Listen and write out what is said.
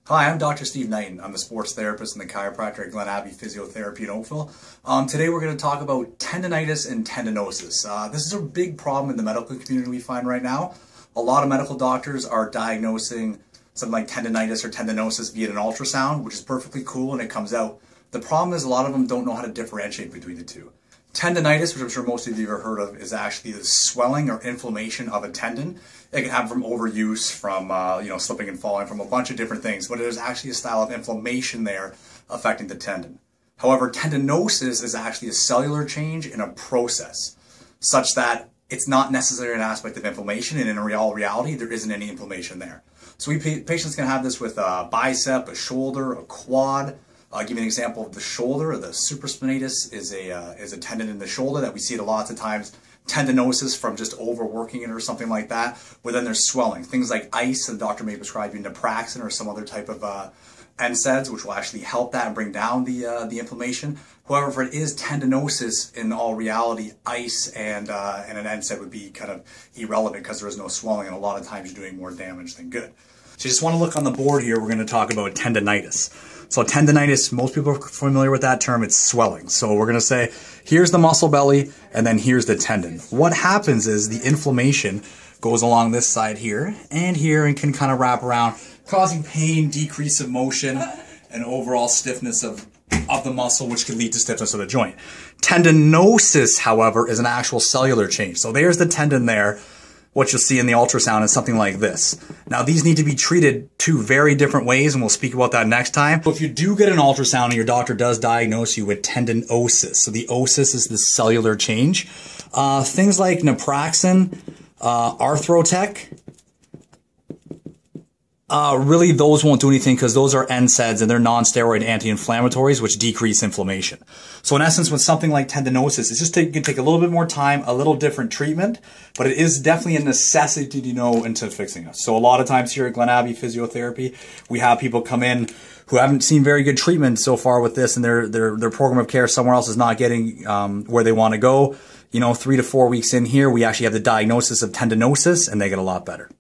Hi, I'm Dr. Steve Knighton. I'm the sports therapist and the chiropractor at Glen Abbey Physiotherapy in Oakville. Today we're going to talk about tendinitis and tendinosis. This is a big problem in the medical community we find right now. A lot of medical doctors are diagnosing something like tendinitis or tendinosis via an ultrasound, which is perfectly cool and it comes out. The problem is a lot of them don't know how to differentiate between the two. Tendinitis, which I'm sure most of you have heard of, is actually the swelling or inflammation of a tendon. It can happen from overuse, from slipping and falling, from a bunch of different things, but there's actually a style of inflammation there affecting the tendon. However, tendinosis is actually a cellular change in a process, such that it's not necessarily an aspect of inflammation, and in reality, there isn't any inflammation there. So patients can have this with a bicep, a shoulder, a quad. I'll give you an example of the shoulder. The supraspinatus is a tendon in the shoulder that we see it a lot of times. Tendinosis from just overworking it or something like that, but then there's swelling. Things like ice, the doctor may prescribe you naproxen or some other type of NSAIDs, which will actually help that and bring down the inflammation. However, if it is tendinosis, in all reality, ice and an NSAID would be kind of irrelevant because there is no swelling, and a lot of times you're doing more damage than good. So you just want to look on the board here. We're going to talk about tendinitis. So tendinitis, most people are familiar with that term. It's swelling. So we're going to say, here's the muscle belly, and then here's the tendon. What happens is the inflammation goes along this side here, and can kind of wrap around, causing pain, decrease of motion, and overall stiffness of the muscle, which could lead to stiffness of the joint. Tendinosis, however, is an actual cellular change. So there's the tendon there. What you'll see in the ultrasound is something like this. Now, these need to be treated two very different ways, and we'll speak about that next time. So if you do get an ultrasound and your doctor does diagnose you with tendinosis, so the osis is the cellular change, things like naproxen, Arthrotec, really those won't do anything because those are NSAIDs and they're non-steroid anti-inflammatories which decrease inflammation. So in essence, with something like tendinosis, it's just can take a little bit more time, a little different treatment, but it is definitely a necessity to know into fixing us. So a lot of times here at Glen Abbey Physiotherapy, we have people come in who haven't seen very good treatment so far with this, and their program of care somewhere else is not getting where they want to go. 3 to 4 weeks in here, we actually have the diagnosis of tendinosis, and they get a lot better.